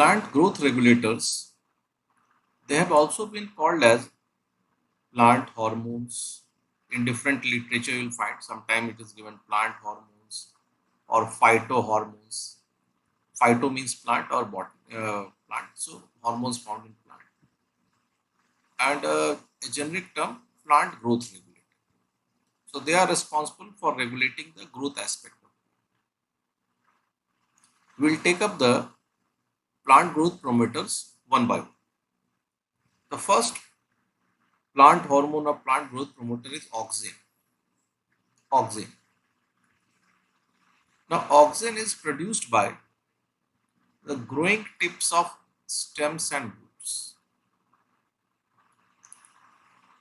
Plant growth regulators, they have also been called as plant hormones. In different literature, you'll find sometimes it is given plant hormones or phytohormones. Phyto means plant or plant, so hormones found in plant. And a generic term, plant growth regulator. So they are responsible for regulating the growth aspect. We will take up the plant growth promoters one by one. The first plant hormone or plant growth promoter is auxin. Auxin. Now, auxin is produced by the growing tips of stems and roots.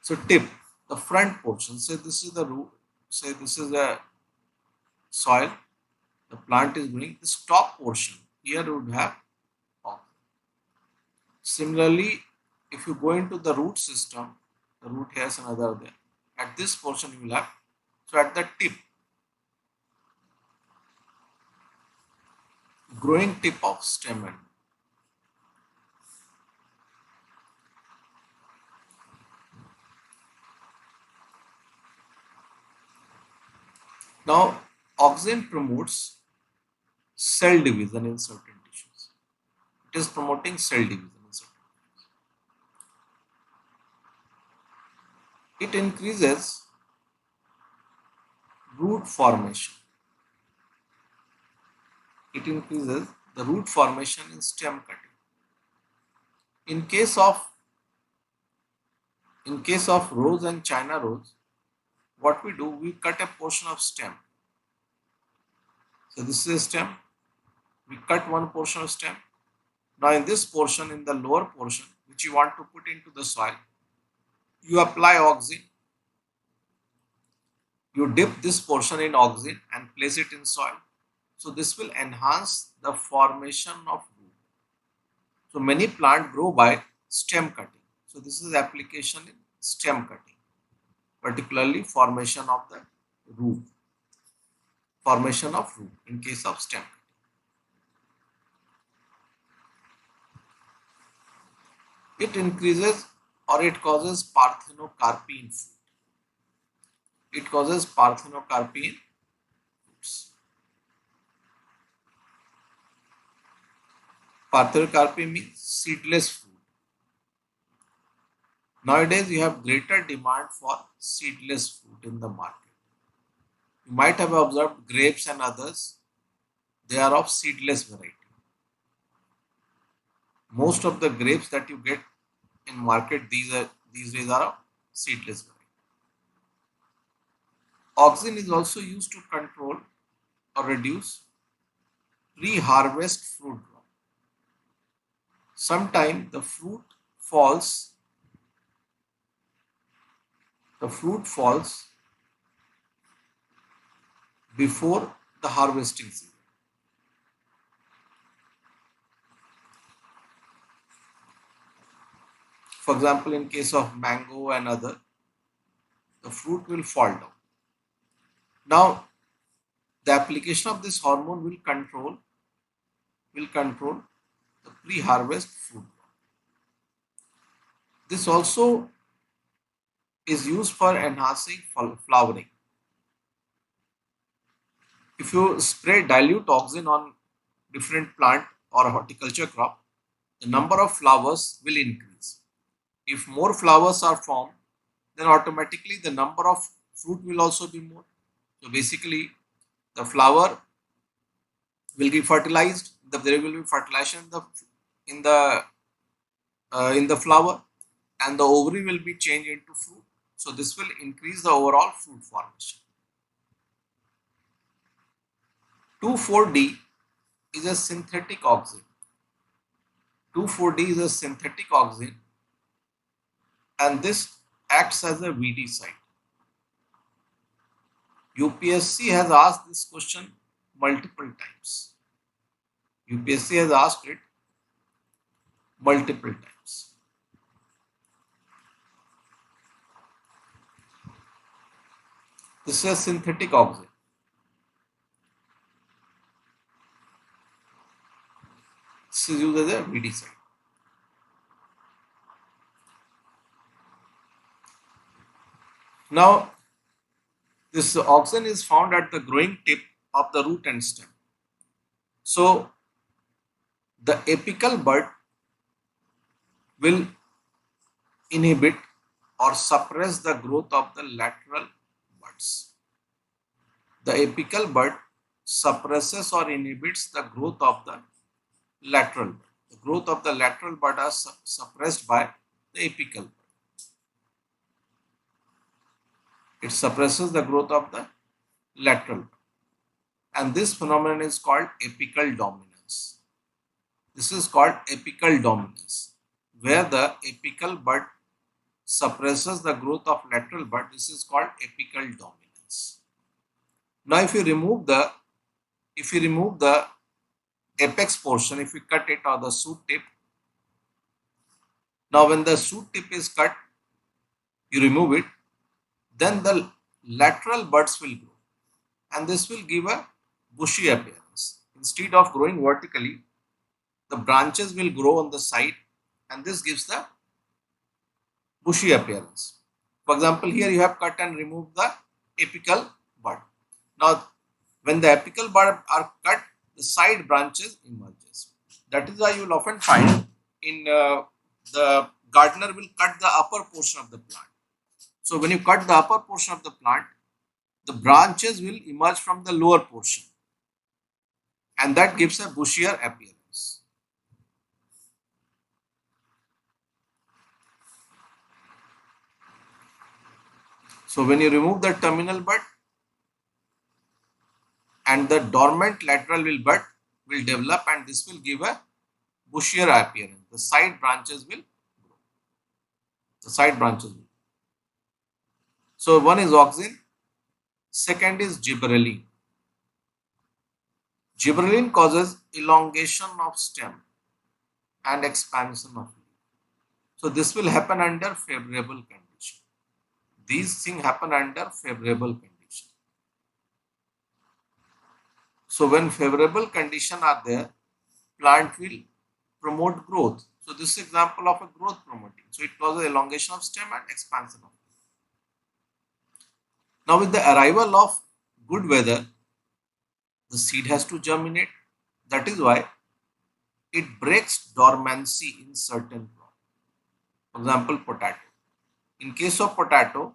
So, tip, the front portion, say this is the root, say this is the soil, the plant is growing, this top portion here would have auxin. Similarly, if you go into the root system, the root hairs and other there, at this portion you will have, so at the tip, growing tip of stem and now auxin promotes cell division in certain tissues. It is promoting cell division in certain tissues. It increases root formation. It increases the root formation in stem cutting. In case of rose and China rose, what we do, we cut a portion of stem. So this is a stem. We cut one portion of stem. Now in this portion, in the lower portion, which you want to put into the soil, you apply auxin. You dip this portion in auxin and place it in soil. So this will enhance the formation of root. So many plants grow by stem cutting. So this is application in stem cutting, particularly formation of the root. Formation of root in case of stem cutting. It increases or it causes parthenocarpy in fruit. It causes parthenocarpy in fruits. Parthenocarpy means seedless fruit. Nowadays, you have greater demand for seedless fruit in the market. You might have observed grapes and others, they are of seedless variety. Most of the grapes that you get in market these days are of seedless variety. Auxin is also used to control or reduce pre-harvest fruit drop. Sometimes the fruit falls before the harvesting season. For example, in case of mango and other, the fruit will fall down. Now, the application of this hormone will control the pre-harvest fruit. This also is used for enhancing flowering. If you spray dilute auxin on different plant or horticulture crop, the number of flowers will increase. If more flowers are formed, then automatically the number of fruit will also be more. So basically, the flower will be fertilized. There will be fertilization in the flower, and the ovary will be changed into fruit. So this will increase the overall fruit formation. 2,4-D is a synthetic auxin. 2,4-D is a synthetic auxin, and this acts as a weedicide. UPSC has asked this question multiple times. UPSC has asked it multiple times. This is a synthetic auxin. This is used as a weedicide. BD side. Now, this auxin is found at the growing tip of the root and stem. So, the apical bud will inhibit or suppress the growth of the lateral buds. The apical bud suppresses or inhibits the growth of the lateral bud. The growth of the lateral bud is suppressed by the apical bud. It suppresses the growth of the lateral bud. And this phenomenon is called apical dominance. This is called apical dominance, where the apical bud suppresses the growth of lateral bud. This is called apical dominance. Now, if you remove the apex portion, if you cut it, or the shoot tip, now when the shoot tip is cut, you remove it, then the lateral buds will grow, and this will give a bushy appearance. Instead of growing vertically, the branches will grow on the side, and this gives the bushy appearance. For example, here you have cut and removed the apical bud. Now, when the apical bud are cut, the side branches emerges. That is why you will often find in the gardener will cut the upper portion of the plant. So when you cut the upper portion of the plant, the branches will emerge from the lower portion, and that gives a bushier appearance. So when you remove the terminal bud, and the dormant lateral bud will develop, and this will give a bushier appearance. The side branches will grow. The side branches will. So one is auxin, second is gibberellin. Gibberellin causes elongation of stem and expansion of leaf. So this will happen under favorable condition. These things happen under favorable condition. So when favorable conditions are there, plant will promote growth. So this is example of a growth promoting. So it causes elongation of stem and expansion of leaf. Now with the arrival of good weather, the seed has to germinate. That is why it breaks dormancy in certain crops. For example, potato. In case of potato,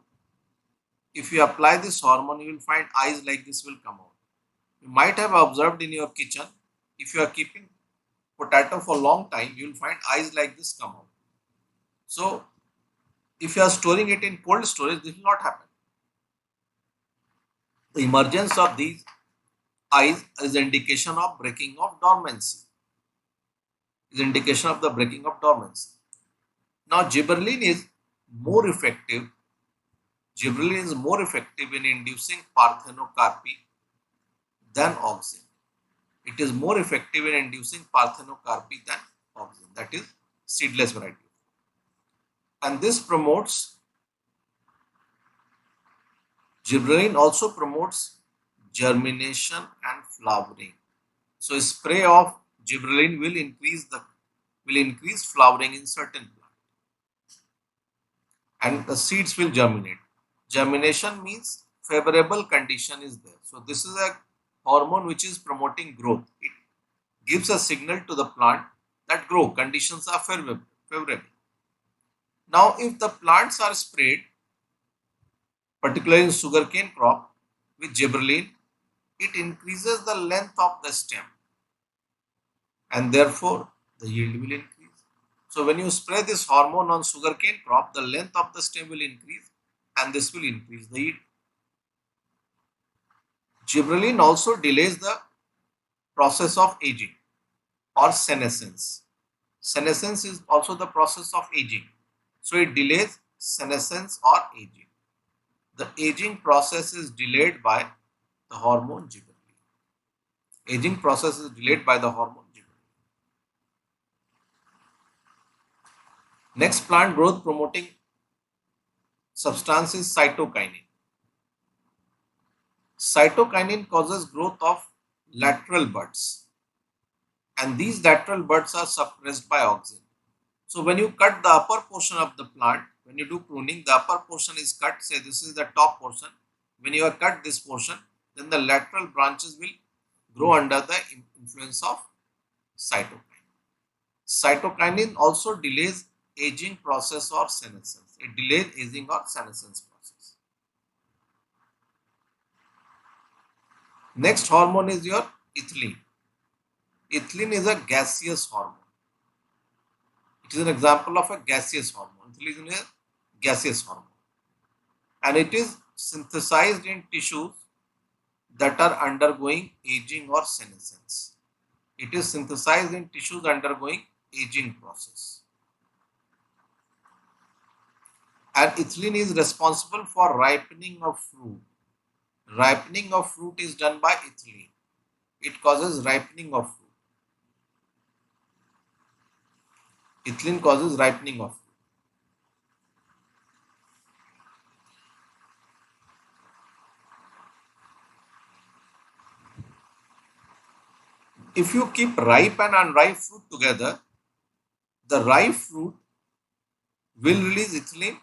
if you apply this hormone, you will find eyes like this will come out. You might have observed in your kitchen, if you are keeping potato for a long time, you will find eyes like this come out. So, if you are storing it in cold storage, this will not happen. The emergence of these eyes is an indication of breaking of dormancy. Is indication of the breaking of dormancy. Now, gibberellin is more effective. Gibberellin is more effective in inducing parthenocarpy than auxin. It is more effective in inducing parthenocarpy than auxin, that is seedless variety. And this promotes, gibberellin also promotes germination and flowering. So spray of gibberellin will increase flowering in certain plants, and the seeds will germinate. Germination means favorable condition is there. So this is a hormone which is promoting growth. It gives a signal to the plant that grow conditions are favorable. Now, if the plants are sprayed, particularly in sugarcane crop, with gibberellin, it increases the length of the stem, and therefore the yield will increase. So when you spray this hormone on sugarcane crop, the length of the stem will increase, and this will increase the yield. Gibberellin also delays the process of aging or senescence. Senescence is also the process of aging. So it delays senescence or aging. The aging process is delayed by the hormone gibberellin. Aging process is delayed by the hormone gibberellin. Next plant growth promoting substance is cytokinin. Cytokinin causes growth of lateral buds. and these lateral buds are suppressed by auxin. So when you cut the upper portion of the plant, when you do pruning, the upper portion is cut, say this is the top portion. When you have cut this portion, then the lateral branches will grow under the influence of cytokine. Cytokinin also delays aging process or senescence. It delays aging or senescence process. Next hormone is your ethylene. Ethylene is a gaseous hormone. It is an example of a gaseous hormone. Ethylene is a gaseous hormone. And it is synthesized in tissues that are undergoing aging or senescence. It is synthesized in tissues undergoing aging process. And ethylene is responsible for ripening of fruit. Ripening of fruit is done by ethylene. It causes ripening of fruit. Ethylene causes ripening of fruit. If you keep ripe and unripe fruit together, the ripe fruit will release ethylene,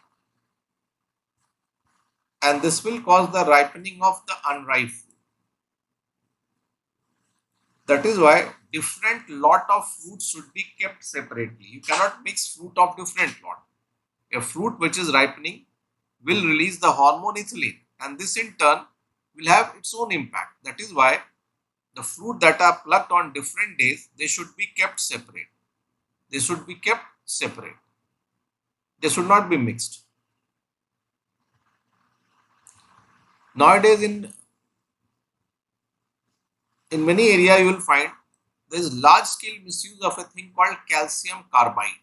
and this will cause the ripening of the unripe fruit. That is why different lot of fruits should be kept separately. You cannot mix fruit of different lot. A fruit which is ripening will release the hormone ethylene, and this in turn will have its own impact. That is why the fruit that are plucked on different days, they should be kept separate. They should be kept separate. They should not be mixed. Nowadays in many areas you will find there is large scale misuse of a thing called calcium carbide.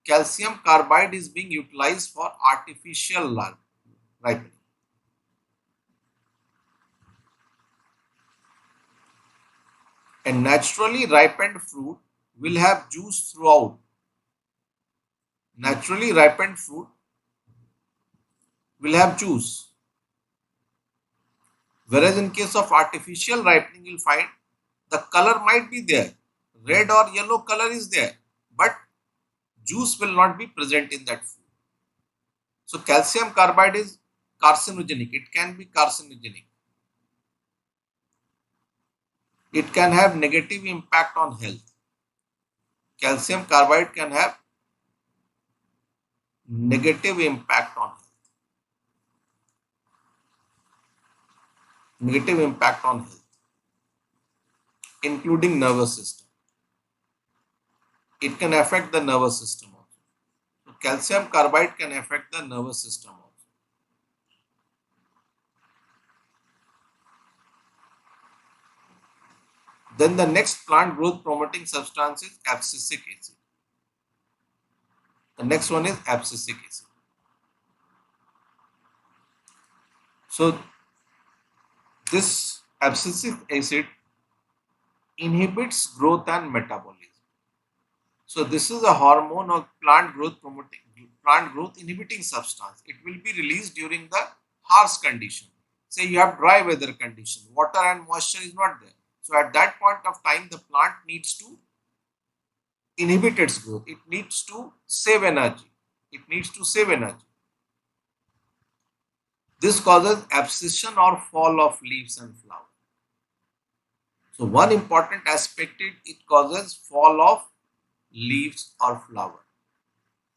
Calcium carbide is being utilized for artificial ripening. A naturally ripened fruit will have juice throughout. Naturally ripened fruit will have juice. Whereas in case of artificial ripening, you'll find the color might be there. Red or yellow color is there, but juice will not be present in that food. So calcium carbide is carcinogenic. It can be carcinogenic. It can have negative impact on health. Calcium carbide can have negative impact on health. Negative impact on health, including nervous system. It can affect the nervous system also. So calcium carbide can affect the nervous system also. Then the next plant growth promoting substance is abscisic acid. The next one is abscisic acid. So this abscisic acid inhibits growth and metabolism. So this is a hormone of plant growth inhibiting substance. It will be released during the harsh condition. Say you have dry weather condition, water and moisture is not there. So at that point of time, the plant needs to inhibit its growth. It needs to save energy. It needs to save energy. This causes abscission or fall of leaves and flowers. So one important aspect is it causes fall of leaves or flower.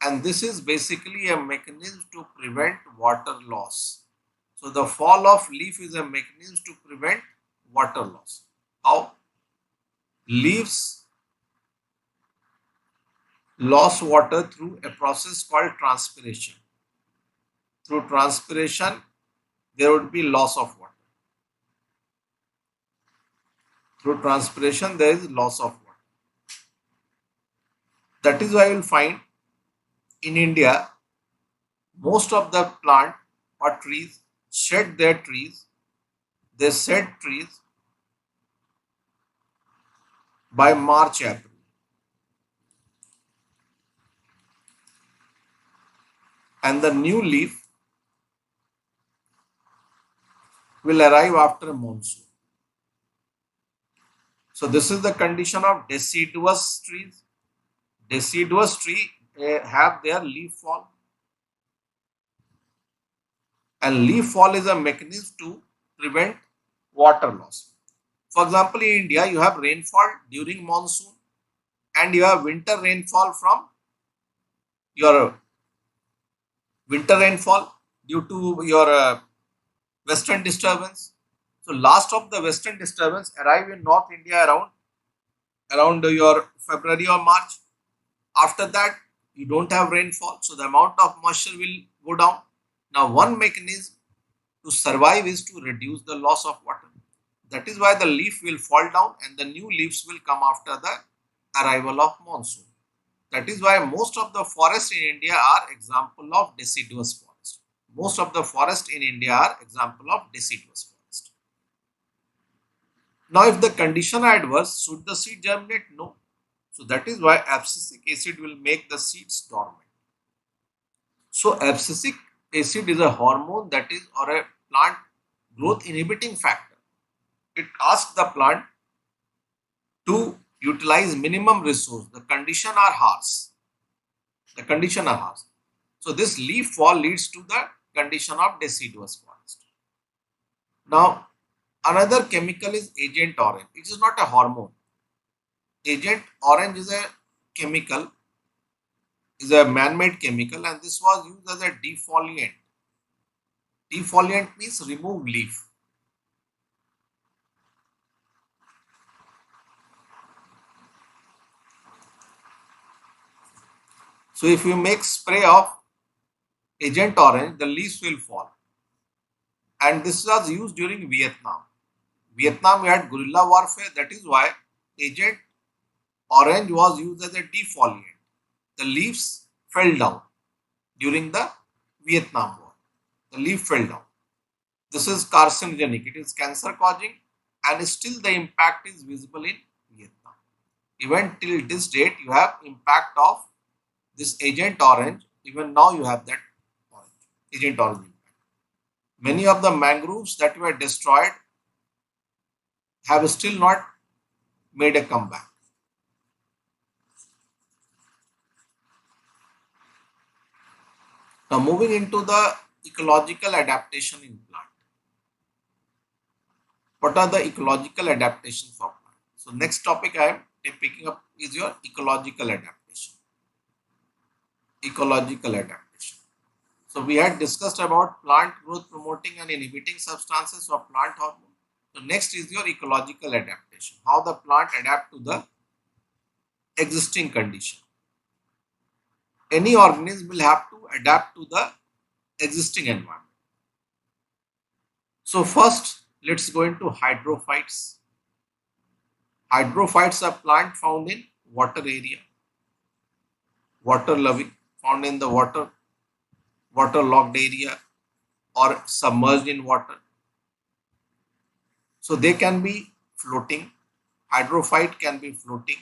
And this is basically a mechanism to prevent water loss. So the fall of leaf is a mechanism to prevent water loss. How? Leaves lost water through a process called transpiration. Through transpiration, there would be loss of water. Through transpiration, there is loss of water. That is why you will find in India, most of the plant or trees shed their trees. They shed trees by March, April. And the new leaf will arrive after monsoon. So this is the condition of deciduous trees. Deciduous tree have their leaf fall, and leaf fall is a mechanism to prevent water loss. For example, in India, you have rainfall during monsoon and you have winter rainfall from your winter rainfall due to your western disturbance. So last of the western disturbance arrive in North India around your February or March. After that, you don't have rainfall, so the amount of moisture will go down. Now, one mechanism to survive is to reduce the loss of water. That is why the leaf will fall down and the new leaves will come after the arrival of monsoon. That is why most of the forests in India are example of deciduous forest. Most of the forests in India are example of deciduous forest. Now, if the condition are adverse, should the seed germinate? No. So that is why abscisic acid will make the seeds dormant. So abscisic acid is a hormone that is or a plant growth inhibiting factor. It asks the plant to utilize minimum resource. The condition are harsh. The condition are harsh. So this leaf fall leads to the condition of deciduous forest. Now another chemical is Agent Orange. It is not a hormone. Agent Orange is a chemical, is a man-made chemical, and this was used as a defoliant. Defoliant means remove leaf. So if you make spray of Agent Orange, the leaves will fall. And this was used during Vietnam. Vietnam we had guerrilla warfare. That is why Agent Orange was used as a defoliant. The leaves fell down during the Vietnam War. The leaf fell down. This is carcinogenic. It is cancer causing, and still the impact is visible in Vietnam. Even till this date, you have impact of this Agent Orange. Even now you have that orange, Agent Orange impact. Many of the mangroves that were destroyed have still not made a comeback. Now moving into the ecological adaptation in plant. What are the ecological adaptation for plant? So next topic I am picking up is your ecological adaptation. Ecological adaptation. So we had discussed about plant growth promoting and inhibiting substances of plant hormone. So next is your ecological adaptation. How the plant adapt to the existing condition. Any organism will have to adapt to the existing environment. So first, let's go into hydrophytes. Hydrophytes are plant found in water area, water loving, found in the waterlogged area or submerged in water. So they can be floating. Hydrophyte can be floating.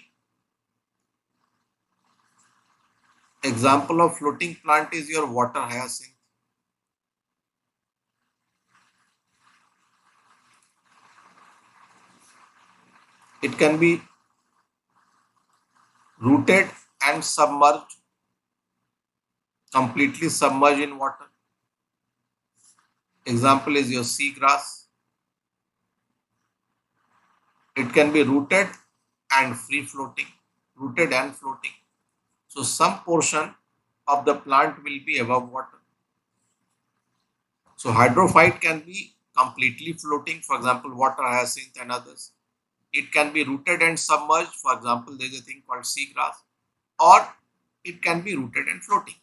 Example of floating plant is your water hyacinth. It can be rooted and submerged, completely submerged in water. Example is your seagrass. It can be rooted and free floating, rooted and floating. So some portion of the plant will be above water. So hydrophyte can be completely floating, for example, water hyacinth and others. It can be rooted and submerged, for example, there is a thing called seagrass, or it can be rooted and floating.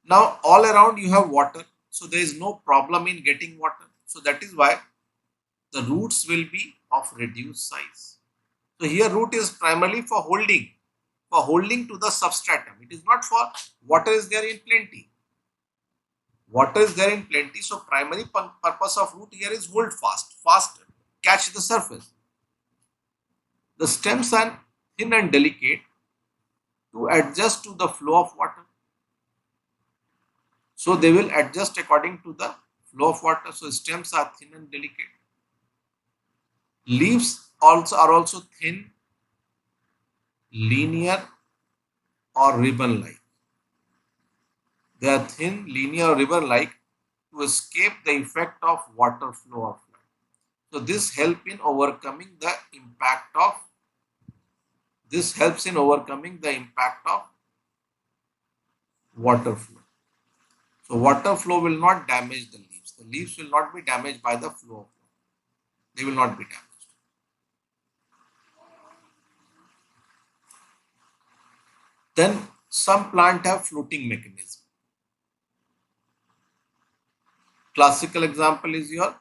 Now all around you have water, so there is no problem in getting water. So that is why the roots will be of reduced size. So here root is primarily for holding to the substratum. It is not for water is there in plenty. Water is there in plenty, so primary purpose of root here is hold fast, catch the surface. The stems are thin and delicate to adjust to the flow of water. So they will adjust according to the flow of water. So stems are thin and delicate. Leaves also thin, linear, or ribbon-like. They are thin, linear, or ribbon-like to escape the effect of water flow or flood. So this helps in overcoming the impact of water flow. So water flow will not damage the leaves. The leaves will not be damaged by the flow of water. They will not be damaged. Then some plant have floating mechanism. Classical example is your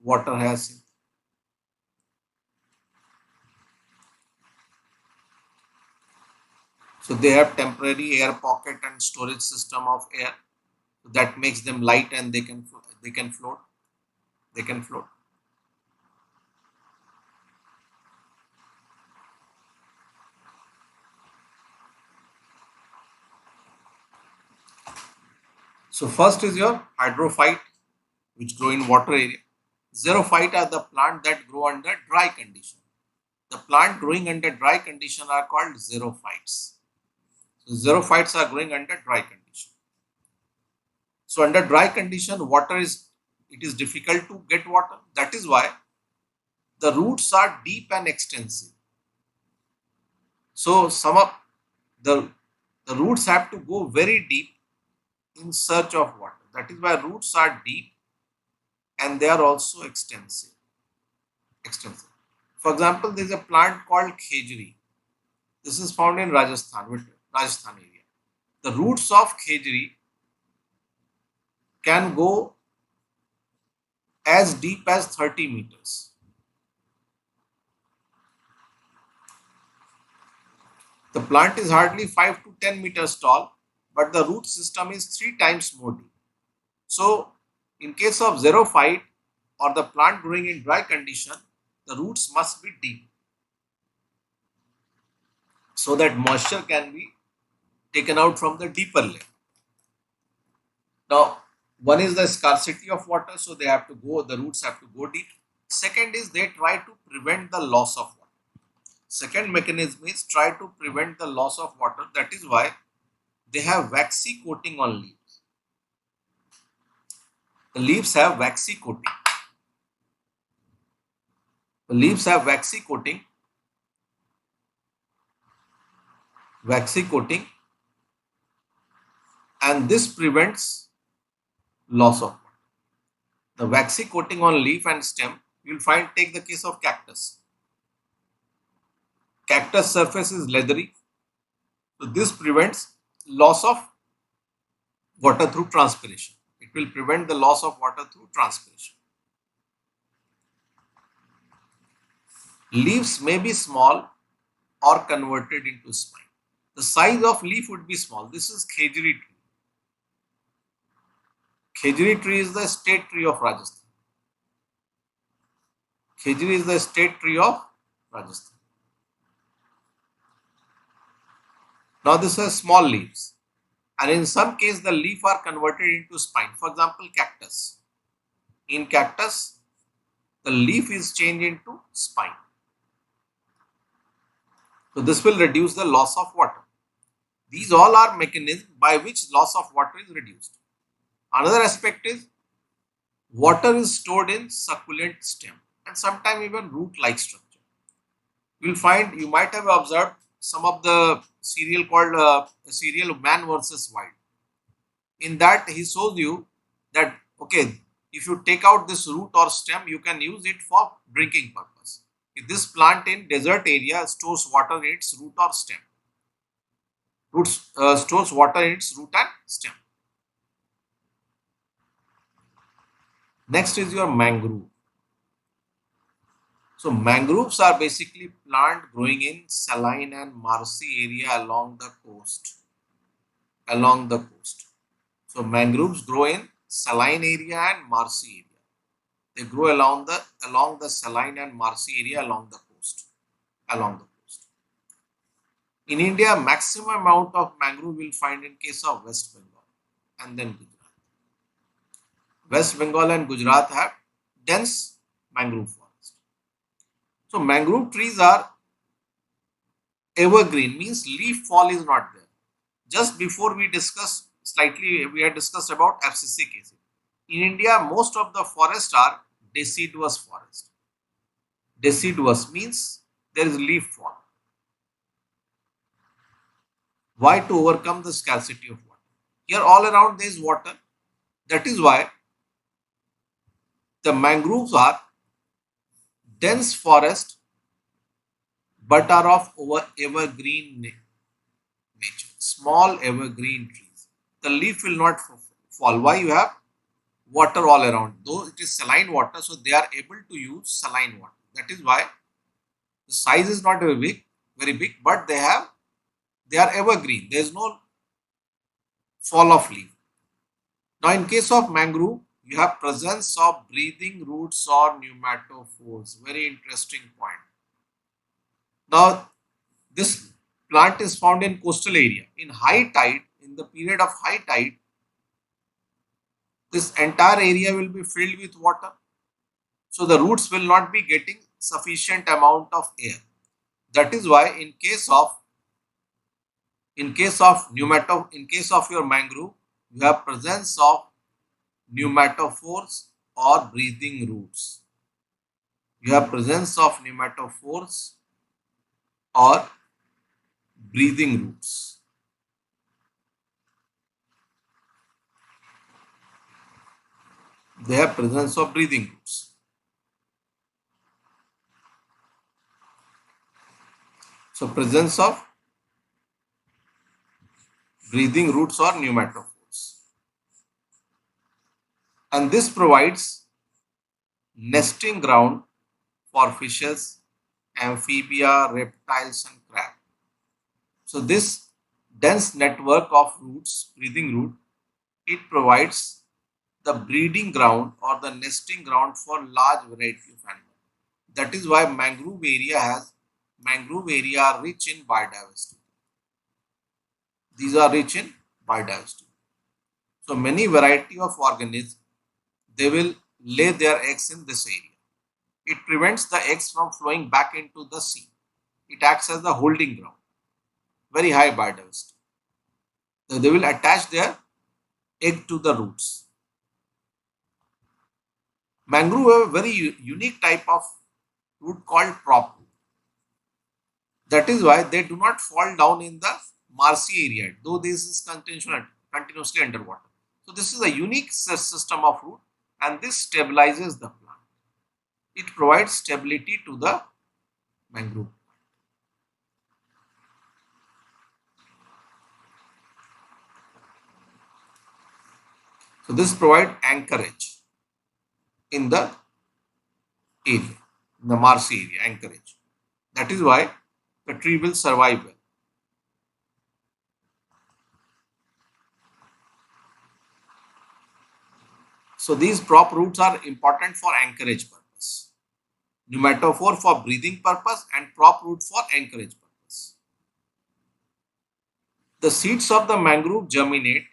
water hyacinth. So they have temporary air pocket and storage system of air that makes them light and they can float. They can float. So first is your hydrophyte, which grow in water area. Xerophyte are the plant that grow under dry condition. The plant growing under dry condition are called xerophytes. So xerophytes are growing under dry condition. So under dry condition, it is difficult to get water. That is why the roots are deep and extensive. So the the roots have to go very deep in search of water. That is why roots are deep and they are also extensive. For example, there is a plant called khejri. This is found in Rajasthan area. The roots of khejri can go as deep as 30 meters. The plant is hardly 5 to 10 meters tall, but the root system is 3 times more deep. So, in case of xerophyte or the plant growing in dry condition, the roots must be deep so that moisture can be taken out from the deeper layer. Now, one is the scarcity of water, so the roots have to go deep. Second is they try to prevent the loss of water. Second mechanism is try to prevent the loss of water. That is why they have waxy coating on leaves. The leaves have waxy coating. The leaves have waxy coating, and this prevents loss of water. The waxy coating on leaf and stem, you will find, take the case of cactus. Cactus surface is leathery, so this prevents loss of water through transpiration. It will prevent the loss of water through transpiration. Leaves may be small or converted into spine. The size of leaf would be small. This is khejri tree. Khejri tree is the state tree of Rajasthan. Khejri is the state tree of Rajasthan. Now this has small leaves, and in some case the leaf are converted into spine. For example, cactus. In cactus, the leaf is changed into spine. So this will reduce the loss of water. These all are mechanisms by which loss of water is reduced. Another aspect is water is stored in succulent stem and sometimes even root-like structure. You might have observed some of the serial called serial Man versus Wild. In that, he shows you that, okay, if you take out this root or stem, you can use it for drinking purpose. If this plant in desert area stores water in its root or stem. Stores water in its root and stem. Next is your mangrove. So mangroves are basically plant growing in saline and marshy area along the coast. So mangroves grow in saline area and marshy area. They grow along the saline and marshy area along the coast. In India, maximum amount of mangrove will find in case of West Bengal and then Gujarat. West Bengal and Gujarat have dense mangrove forest. So mangrove trees are evergreen, means leaf fall is not there. Just before we discuss slightly, we had discussed about abscisic acid. In India, most of the forests are deciduous forest. Deciduous means there is leaf fall. Why? To overcome the scarcity of water. Here all around there is water. That is why the mangroves are dense forest but are of evergreen nature. Small evergreen trees. The leaf will not fall. Why? You have water all around. Though it is saline water, so they are able to use saline water. That is why the size is not very big, but they are evergreen. There is no fall of leaf. Now, in case of mangrove, you have presence of breathing roots or pneumatophores. Very interesting point. Now, this plant is found in coastal area. In high tide, in the period of high tide, this entire area will be filled with water. So the roots will not be getting sufficient amount of air. That is why in case of your mangrove, you have presence of pneumatophores or breathing roots. You have presence of pneumatophores or breathing roots. They have presence of breathing roots. So presence of breathing roots or pneumatophores. And this provides nesting ground for fishes, amphibia, reptiles and crab. So this dense network of roots, breathing root, it provides the breeding ground or the nesting ground for large variety of animals. That is why mangrove area are rich in biodiversity. These are rich in biodiversity. So many variety of organisms, they will lay their eggs in this area. It prevents the eggs from flowing back into the sea. It acts as the holding ground. Very high biodiversity. So they will attach their egg to the roots. Mangrove have a very unique type of root called prop root. That is why they do not fall down in the marshy area, though this is continuously underwater. So this is a unique system of root, and this stabilizes the plant. It provides stability to the mangrove. So this provides anchorage in the area, in the marshy area, anchorage. That is why the tree will survive well. So these prop roots are important for anchorage purpose. Pneumatophore for breathing purpose and prop root for anchorage purpose. The seeds of the mangrove germinate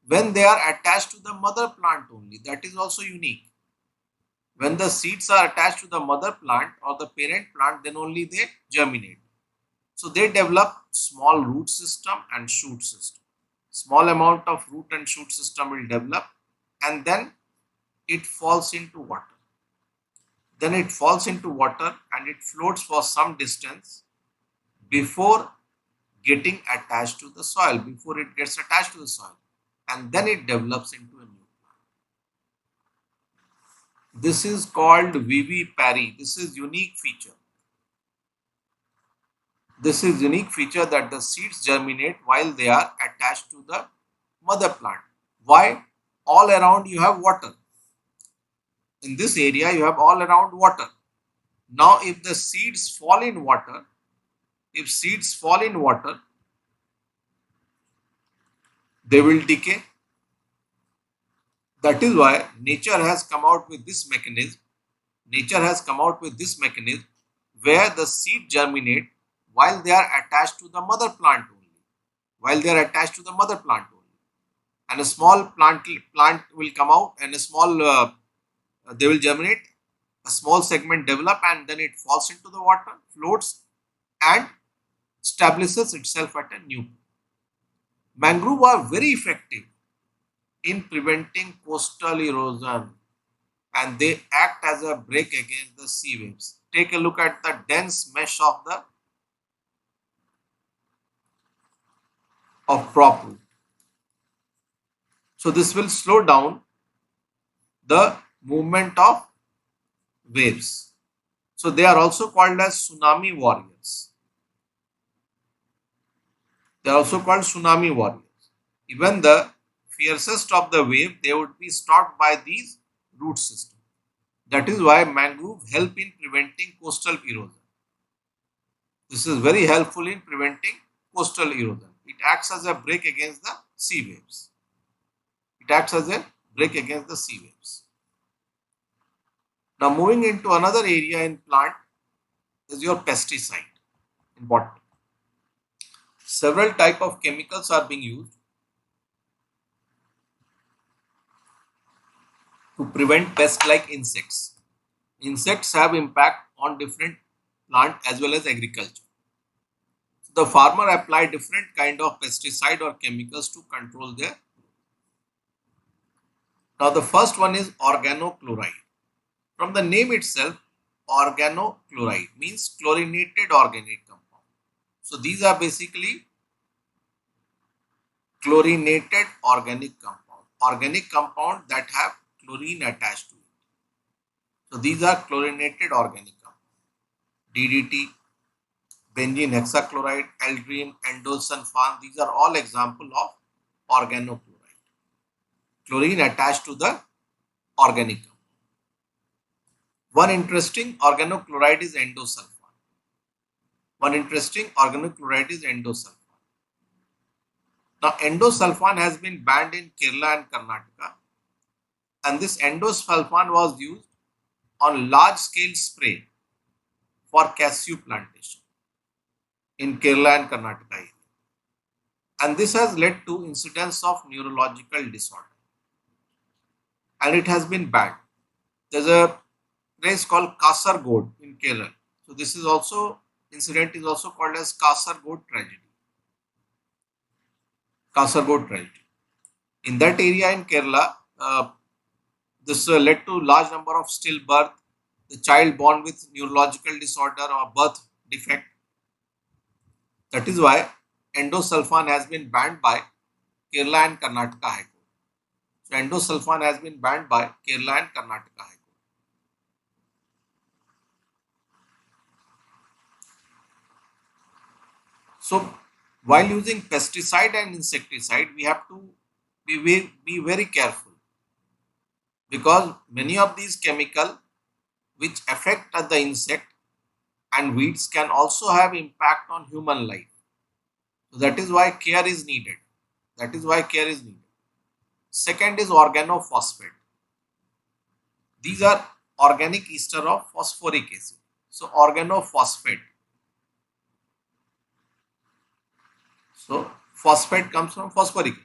when they are attached to the mother plant only. That is also unique. When the seeds are attached to the mother plant or the parent plant, then only they germinate. So they develop small root system and shoot system. Small amount of root and shoot system will develop, and then it falls into water. Then it falls into water and it floats for some distance before getting attached to the soil, before it gets attached to the soil, and then it develops into a new plant. This is called vivipary. This is unique feature. This is unique feature that the seeds germinate while they are attached to the mother plant. Why? All around you have water. In this area you have all around water. Now if the seeds fall in water, they will decay. That is why nature has come out with this mechanism. Where the seed germinate while they are attached to the mother plant only. And a small plant will come out, and a small they will germinate, A small segment develops and then it falls into the water, floats and establishes itself at a new point. Mangrove are very effective in preventing coastal erosion and they act as a break against the sea waves. Take a look at the dense mesh of the prop root. So this will slow down the movement of waves. So they are also called as tsunami warriors. They are also called tsunami warriors. Even the fiercest of the wave, they would be stopped by these root systems. That is why mangrove help in preventing coastal erosion. This is very helpful in preventing coastal erosion. It acts as a break against the sea waves. It acts as a break against the sea waves. Now moving into another area in plant is your pesticide. Important. Several type of chemicals are being used to prevent pests like insects. Insects have impact on different plant as well as agriculture. The farmer apply different kind of pesticide or chemicals to control their. Now the first one is organochloride. From the name itself, organochloride means chlorinated organic compound. So these are basically chlorinated organic compound that have chlorine attached to it. So these are chlorinated organic compound. DDT, benzene hexachloride, aldrin, endosulfan, these are all example of organochloride. Chlorine attached to the organic compound. One interesting organochloride is endosulfan. Now endosulfan has been banned in Kerala and Karnataka, and this endosulfan was used on large scale spray for cashew plantation in Kerala and Karnataka area. And this has led to incidence of neurological disorder and it has been banned. There's a place called Kasargod in Kerala. So this is also incident is also called as Kasargod tragedy. Kasargod tragedy. In that area in Kerala, this led to large number of stillbirth, the child born with neurological disorder or birth defect. That is why endosulfan has been banned by Kerala and Karnataka High Court. So endosulfan has been banned by Kerala and Karnataka High Court. So while using pesticide and insecticide, we have to be very careful because many of these chemicals which affect the insect and weeds can also have impact on human life. So that is why care is needed. Second is organophosphate. These are organic ester of phosphoric acid. So organophosphate. So phosphate comes from phosphoric,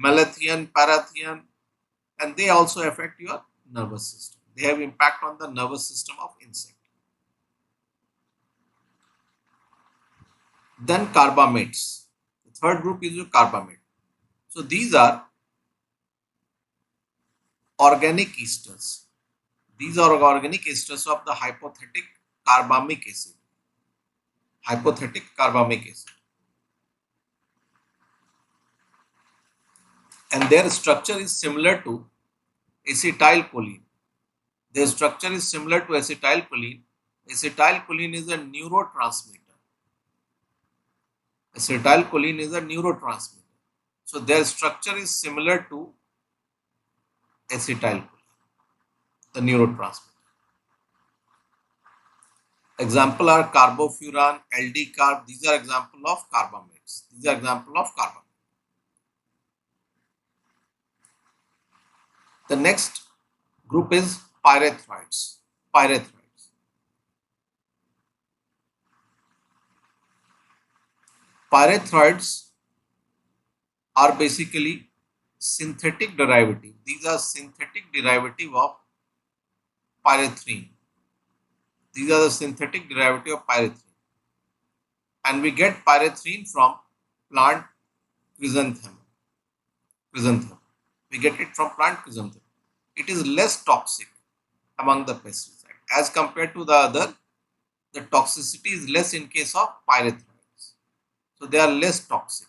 malathion, parathion, and they also affect your nervous system. They have impact on the nervous system of insect. Then carbamates. The third group is your carbamate. So these are organic esters. These are organic esters of the hypothetic carbamic acid. And their structure is similar to acetylcholine. Acetylcholine is a neurotransmitter. So their structure is similar to acetylcholine, the neurotransmitter. Example are carbofuran, LD-carb. These are example of carbamates. The next group is pyrethroids. Pyrethroids are basically synthetic derivative. These are synthetic derivative of pyrethrin. These are the synthetic derivative of pyrethrin. And we get pyrethrin from plant chrysanthemum. Chrysanthemum. We get it from plant chrysanthemum. It is less toxic among the pesticides. As compared to the other, the toxicity is less in case of pyrethroids. So they are less toxic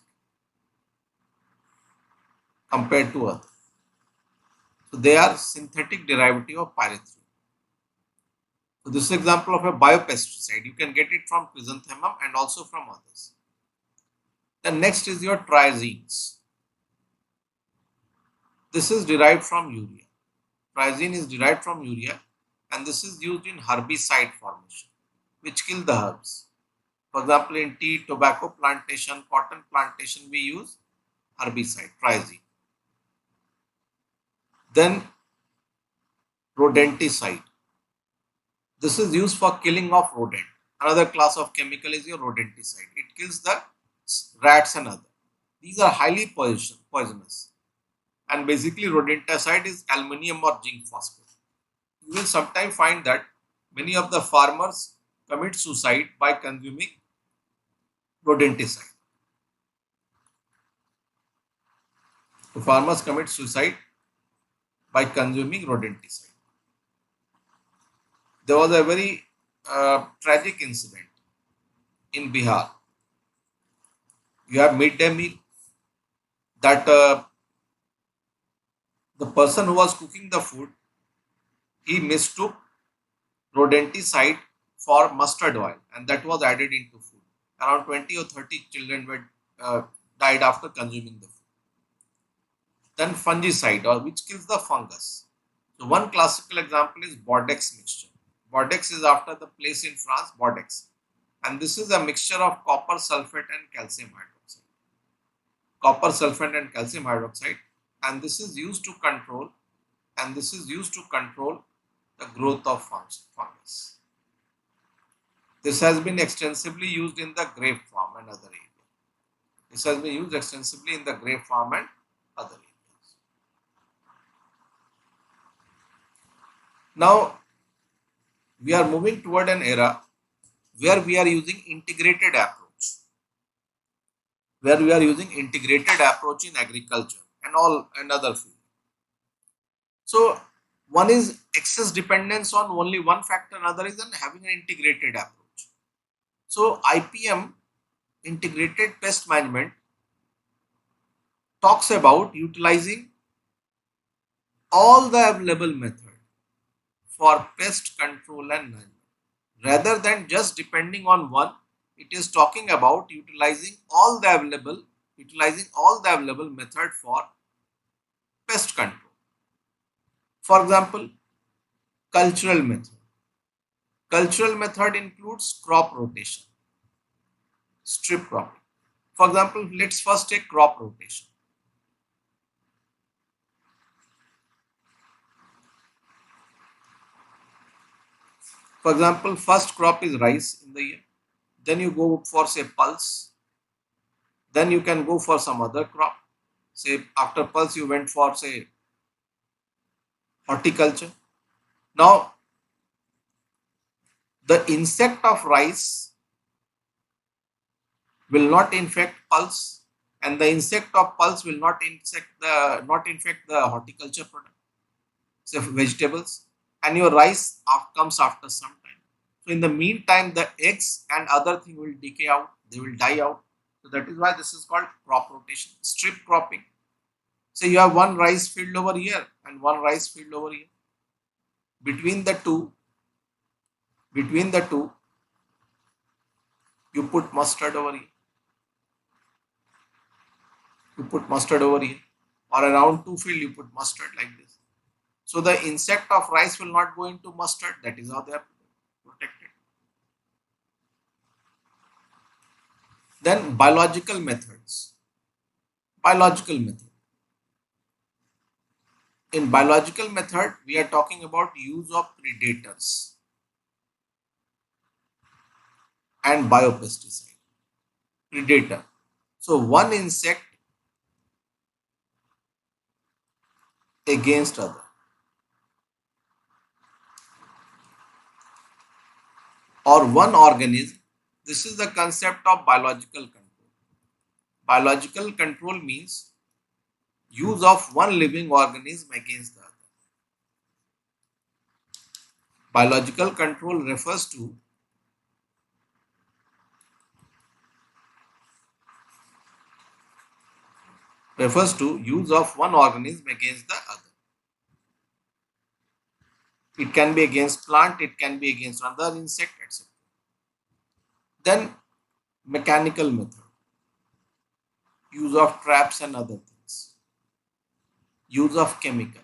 compared to others. So they are synthetic derivative of pyrethrin. So this is example of a biopesticide. You can get it from chrysanthemum and also from others. The next is your triazines. This is derived from urea. Triazine is derived from urea and this is used in herbicide formation, which kill the herbs. For example, in tea, tobacco plantation, cotton plantation, we use herbicide, triazine. Then rodenticide. This is used for killing of rodent. Another class of chemical is your rodenticide. It kills the rats and other. These are highly poisonous. And basically rodenticide is aluminum or zinc phosphate. You will sometimes find that many of the farmers commit suicide by consuming rodenticide. The farmers commit suicide by consuming rodenticide. There was a very tragic incident in Bihar. You have midday meal that the person who was cooking the food, he mistook rodenticide for mustard oil and that was added into food. Around 20 or 30 children were died after consuming the food. Then fungicide, or which kills the fungus. So one classical example is Bordeaux mixture. Bordeaux is after the place in France, Bordeaux. And this is a mixture of copper sulfate and calcium hydroxide. Copper sulfate and calcium hydroxide, and this is used to control the growth of fungus. This has been extensively used in the grape farm and other areas. This has been used extensively in the grape farm and other areas. Now, we are moving toward an era where we are using integrated approach. Where we are using integrated approach in agriculture and other fields. So, one is excess dependence on only one factor, another is having an integrated approach. So, IPM, integrated pest management, talks about utilizing all the available methods for pest control and management. Rather than just depending on one, it is talking about utilizing all the available method for pest control. For example, cultural method. Cultural method includes crop rotation, strip cropping. For example, let's first take crop rotation. For example, first crop is rice in the year. Then you go for say pulse. Then you can go for some other crop. Say after pulse you went for say horticulture. Now the insect of rice will not infect pulse and the insect of pulse will not infect the horticulture product, say vegetables, and your rice comes after some time. So in the meantime, the eggs and other thing will decay out, they will die out. So that is why this is called crop rotation. Strip cropping. So you have one rice field over here and one rice field over here. Between the two, you put mustard over here. You put mustard over here. Or around two field, you put mustard like this. So the insect of rice will not go into mustard. That is how they are protected. Then biological methods. In biological method, we are talking about use of predators and biopesticide. Predator. So one insect against other. or one organism. This is the concept of biological control. Biological control means use of one living organism against the other. Biological control refers to use of one organism against the other. It can be against plant, it can be against another insect, etc. Then mechanical method, use of traps and other things, use of chemical.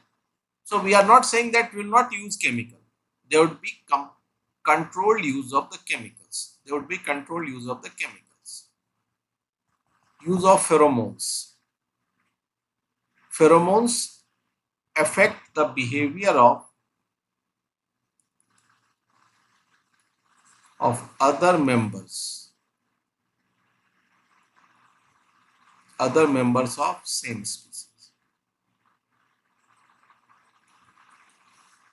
So we are not saying that we will not use chemical. There would be controlled use of the chemicals. There would be controlled use of the chemicals. Use of pheromones. Pheromones affect the behavior of other members of same species.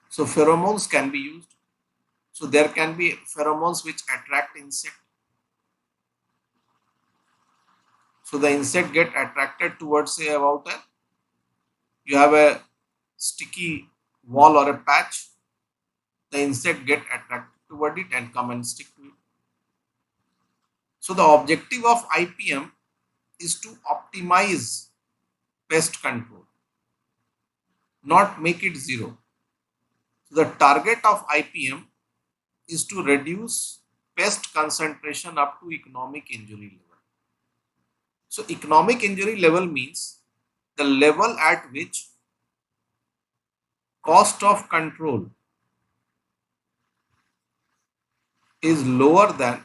So pheromones can be used. So there can be pheromones which attract insect. So the insect get attracted towards, say, you have a sticky wall or a patch. The insect get attracted toward it and come and stick to it. So the objective of IPM is to optimize pest control, not make it zero. So the target of IPM is to reduce pest concentration up to economic injury level. So economic injury level means the level at which cost of control is lower than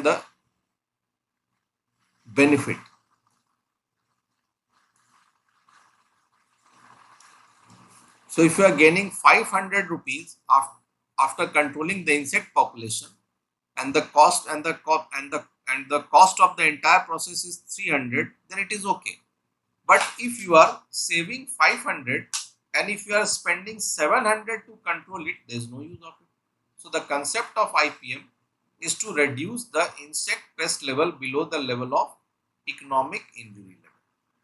the benefit. So if you are gaining 500 rupees after controlling the insect population, and the cost of the entire process is 300, then it is okay. But if you are saving 500 and if you are spending 700 to control it, there is no use of it. So the concept of IPM is to reduce the insect pest level below the level of economic injury level,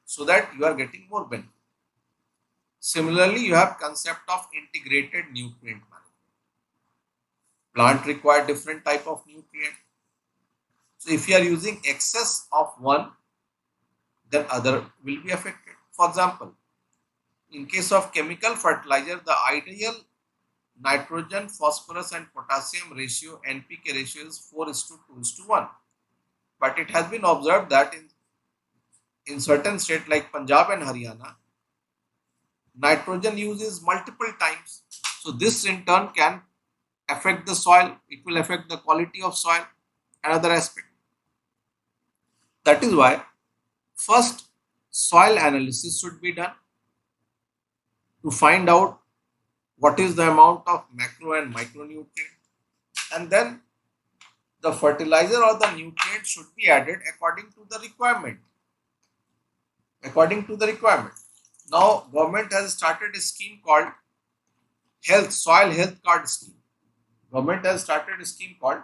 so that you are getting more benefit. Similarly, you have concept of integrated nutrient management. Plant require different type of nutrient. So if you are using excess of one, then other will be affected. For example, in case of chemical fertilizer, the ideal nitrogen, phosphorus and potassium ratio, NPK ratio is 4:2:1. But it has been observed that in certain states like Punjab and Haryana, nitrogen use is multiple times. So this in turn can affect the soil. It will affect the quality of soil, another aspect. That is why first soil analysis should be done to find out what is the amount of macro and micronutrient, and then the fertilizer or the nutrient should be added according to the requirement. Now government has started a scheme called soil health card scheme. Government has started a scheme called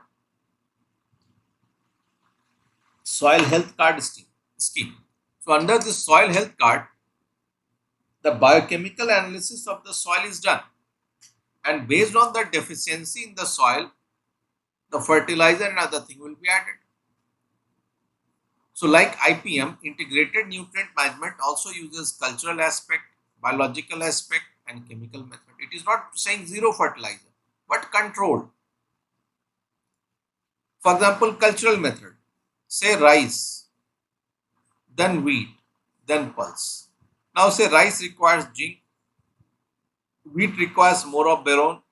soil health card scheme. So under this soil health card, the biochemical analysis of the soil is done, and based on the deficiency in the soil, the fertilizer and other thing will be added. So like IPM, integrated nutrient management also uses cultural aspect, biological aspect and chemical method. It is not saying zero fertilizer, but controlled. For example, cultural method, say rice, then wheat, then pulse. Now say rice requires zinc, wheat requires more of boron,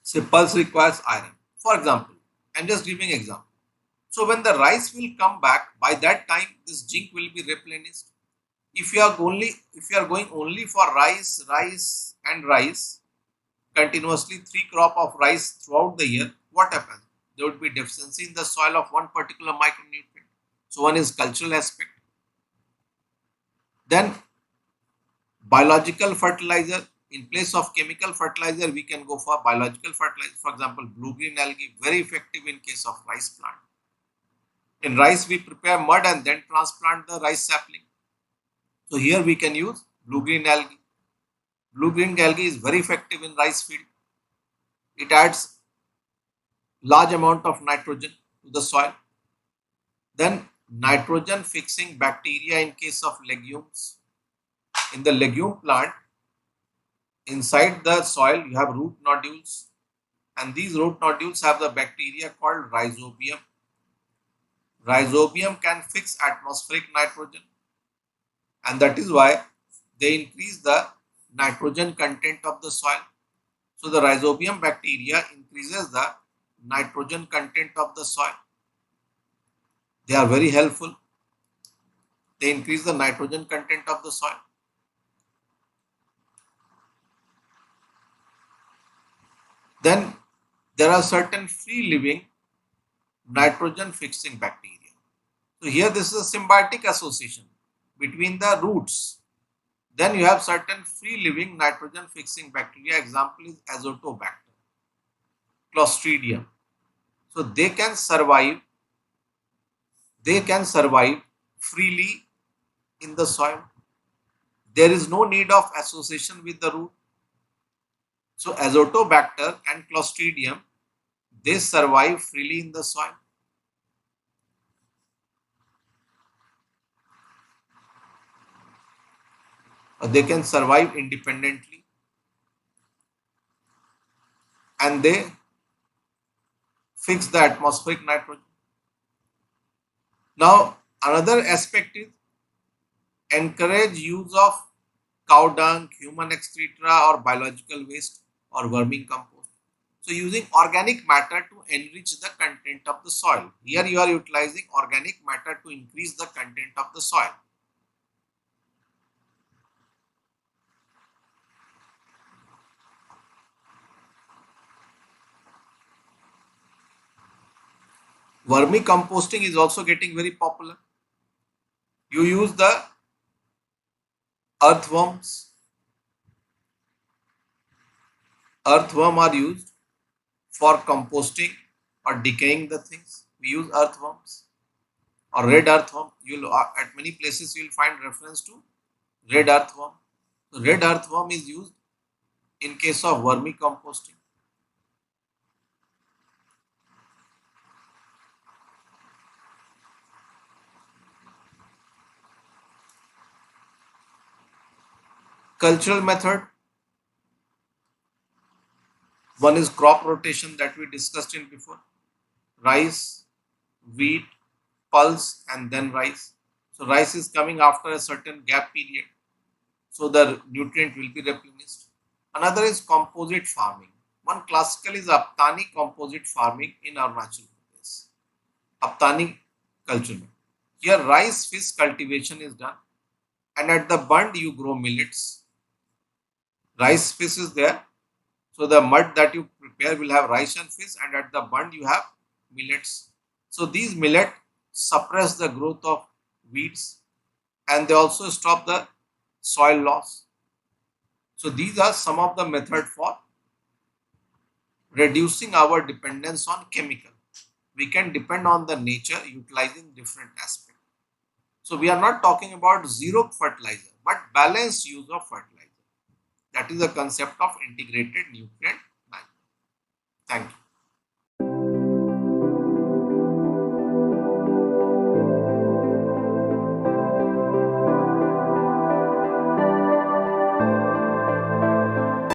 say pulse requires iron. For example, I am just giving example. So when the rice will come back, by that time this zinc will be replenished. If you are going only for rice continuously, 3 crop of rice throughout the year, what happens? There would be deficiency in the soil of one particular micronutrient. So one is cultural aspect. Then Biological fertilizer, in place of chemical fertilizer, we can go for biological fertilizer. For example, blue-green algae, very effective in case of rice plant. In rice, we prepare mud and then transplant the rice sapling. So here we can use blue-green algae. Blue-green algae is very effective in rice field. It adds large amount of nitrogen to the soil. Then nitrogen fixing bacteria in case of legumes. In the legume plant, inside the soil you have root nodules, and these root nodules have the bacteria called rhizobium. Rhizobium can fix atmospheric nitrogen, and that is why they increase the nitrogen content of the soil. So the rhizobium bacteria increases the nitrogen content of the soil. They are very helpful. They increase the nitrogen content of the soil. Then there are certain free living nitrogen fixing bacteria. So here this is a symbiotic association between the roots. Then you have certain free living nitrogen fixing bacteria. Example is Azotobacter, Clostridium. So they can survive freely in the soil. There is no need of association with the root. So Azotobacter and Clostridium, they survive freely in the soil. They can survive independently, and they fix the atmospheric nitrogen. Now another aspect is encourage use of cow dung, human excreta or biological waste or verming compost. So using organic matter to enrich the content of the soil. Here you are utilizing organic matter to increase the content of the soil. Vermicomposting is also getting very popular. You use the earthworms. Earthworm are used for composting or decaying the things. We use earthworms or red earthworm. You'll at many places you will find reference to red earthworm. So red earthworm is used in case of vermicomposting. Cultural method. One is crop rotation that we discussed in before. Rice, wheat, pulse and then rice. So rice is coming after a certain gap period. So the nutrient will be replenished. Another is composite farming. One classical is Aptani composite farming in Arunachal Pradesh. Aptani culture. Here rice fish cultivation is done, and at the bund you grow millets. Rice fish is there. So the mud that you prepare will have rice and fish, and at the bund you have millets. So these millet suppress the growth of weeds, and they also stop the soil loss. So these are some of the methods for reducing our dependence on chemical. We can depend on the nature utilizing different aspects. So we are not talking about zero fertilizer, but balanced use of fertilizer. That is the concept of integrated nutrient management. Thank you.